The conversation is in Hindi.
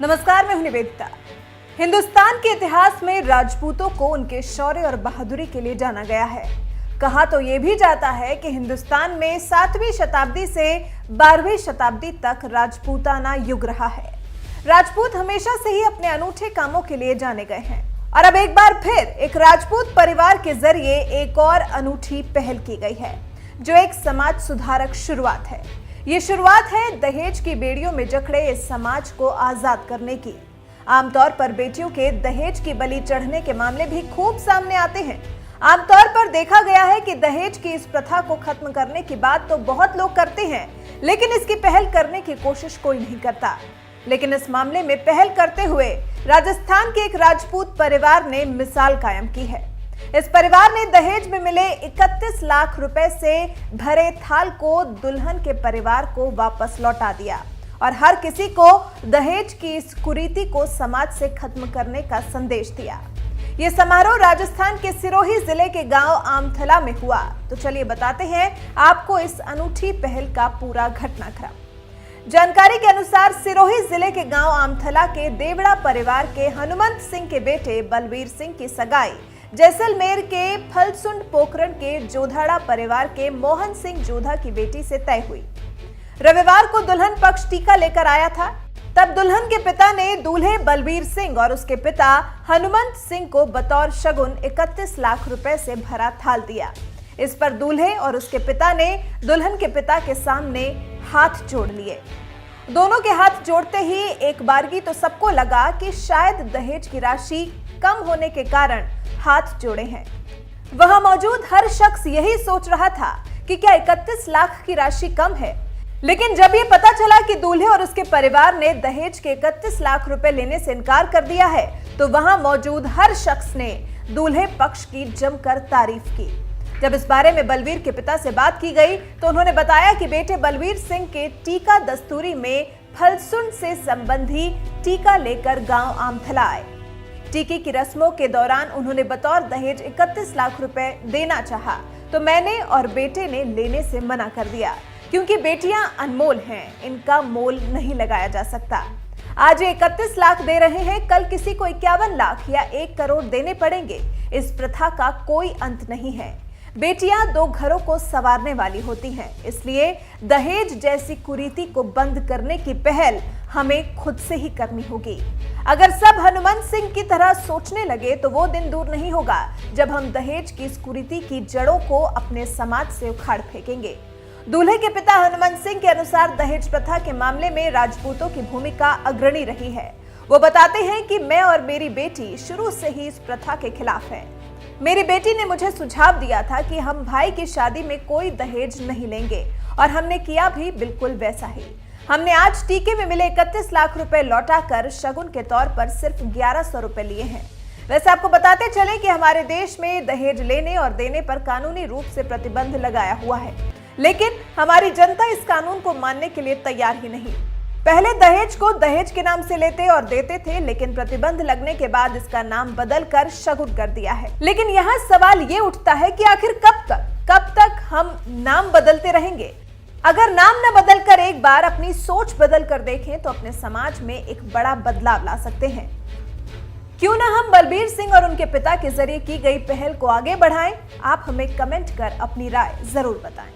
नमस्कार, मैं हूं निवेदिता। हिंदुस्तान के इतिहास में राजपूतों को उनके शौर्य और बहादुरी के लिए जाना गया है। कहा तो यह भी जाता है कि हिंदुस्तान में 7वीं शताब्दी से 12वीं शताब्दी तक राजपूताना युग रहा है। राजपूत हमेशा से ही अपने अनूठे कामों के लिए जाने गए हैं और अब एक बार फिर एक राजपूत परिवार के जरिए एक और अनूठी पहल की गई है, जो एक समाज सुधारक शुरुआत है। ये शुरुआत है दहेज की बेड़ियों में जकड़े इस समाज को आजाद करने की। आमतौर पर बेटियों के दहेज की बलि चढ़ने के मामले भी खूब सामने आते हैं। आमतौर पर देखा गया है कि दहेज की इस प्रथा को खत्म करने की बात तो बहुत लोग करते हैं, लेकिन इसकी पहल करने की कोशिश कोई नहीं करता। लेकिन इस मामले में पहल करते हुए राजस्थान के एक राजपूत परिवार ने मिसाल कायम की है। इस परिवार ने दहेज में मिले 31 लाख रुपए से भरे थाल को दुल्हन के परिवार को वापस लौटा दिया और हर किसी को दहेज की इस कुरीति को समाज से खत्म करने का संदेश दिया। ये समारोह राजस्थान के सिरोही जिले के गांव आमथला में हुआ। तो चलिए बताते हैं आपको इस अनूठी पहल का पूरा घटनाक्रम। जानकारी के अनुसार सिरोही जिले के गांव आमथला के देवड़ा परिवार के हनुमंत सिंह के बेटे बलवीर सिंह की सगाई जैसलमेर के फलसुंड पोखरण के जोधाड़ा परिवार के मोहन सिंह जोधा की बेटी से तय हुई। रविवार को दुल्हन पक्ष टीका लेकर आया था। तब दुल्हन के पिता ने दूल्हे बलवीर सिंह और उसके पिता हनुमंत सिंह को बतौर शगुन 31 लाख रुपए से भरा थाल दिया। इस पर दूल्हे और उसके पिता ने दुल्हन के पिता के सामने हाथ जोड़ लिए। दोनों के हाथ जोड़ते ही एक बारगी तो सबको लगा कि शायद दहेज की राशि कम होने के कारण हाथ जोड़े हैं। वहां मौजूद हर शख्स यही सोच रहा था कि क्या 31 लाख की राशि कम है। लेकिन जब ये पता चला कि दूल्हे और उसके परिवार ने दहेज के 31 लाख रुपए लेने से इनकार कर दिया है, तो वहां मौजूद हर शख्स ने दूल्हे पक्ष की जमकर तारीफ की। जब इस बारे में बलवीर के पिता से बात की गई तो उन्होंने बताया कि बेटे बलवीर सिंह के टीका दस्तूरी में फलसुंड से संबंधी टीका लेकर गांव आमथला आए। टीके की रस्मों के दौरान उन्होंने बतौर दहेज 31 लाख रुपए देना चाहा, तो मैंने और बेटे ने लेने से मना कर दिया, क्योंकि बेटियां अनमोल हैं, इनका मोल नहीं लगाया जा सकता। आज 31 लाख दे रहे हैं, कल किसी को 51 लाख या 1 करोड़ देने पड़ेंगे। इस प्रथा का कोई अंत नहीं है। बेटियां 2 घरों को संवारने वाली होती हैं, इसलिए दहेज जैसी कुरीति को बंद करने की पहल हमें खुद से ही करनी होगी। अगर सब हनुमंत सिंह की तरह सोचने लगे तो वो दिन दूर नहीं होगा जब हम दहेज की इस कुरीति की जड़ों को अपने समाज से उखाड़ फेंकेंगे। दूल्हे के पिता हनुमंत सिंह के अनुसार दहेज प्रथा के मामले में राजपूतों की भूमिका अग्रणी रही है। वो बताते हैं कि मैं और मेरी बेटी शुरू से ही इस प्रथा के खिलाफ है। मेरी बेटी ने मुझे सुझाव दिया था कि हम भाई की शादी में कोई दहेज नहीं लेंगे और हमने किया भी बिल्कुल वैसा ही। हमने आज टीके में मिले 31 लाख रुपए लौटाकर शगुन के तौर पर सिर्फ 1100 रुपए लिए हैं। वैसे आपको बताते चलें कि हमारे देश में दहेज लेने और देने पर कानूनी रूप से प्रतिबंध लगाया हुआ है, लेकिन हमारी जनता इस कानून को मानने के लिए तैयार ही नहीं। पहले दहेज को दहेज के नाम से लेते और देते थे, लेकिन प्रतिबंध लगने के बाद इसका नाम बदलकर शगुन कर दिया है। लेकिन यहाँ सवाल ये उठता है कि आखिर कब तक हम नाम बदलते रहेंगे। अगर नाम न बदलकर एक बार अपनी सोच बदल कर देखें तो अपने समाज में एक बड़ा बदलाव ला सकते हैं। क्यों ना हम बलवीर सिंह और उनके पिता के जरिए की गई पहल को आगे बढ़ाएं। आप हमें कमेंट कर अपनी राय जरूर बताएं।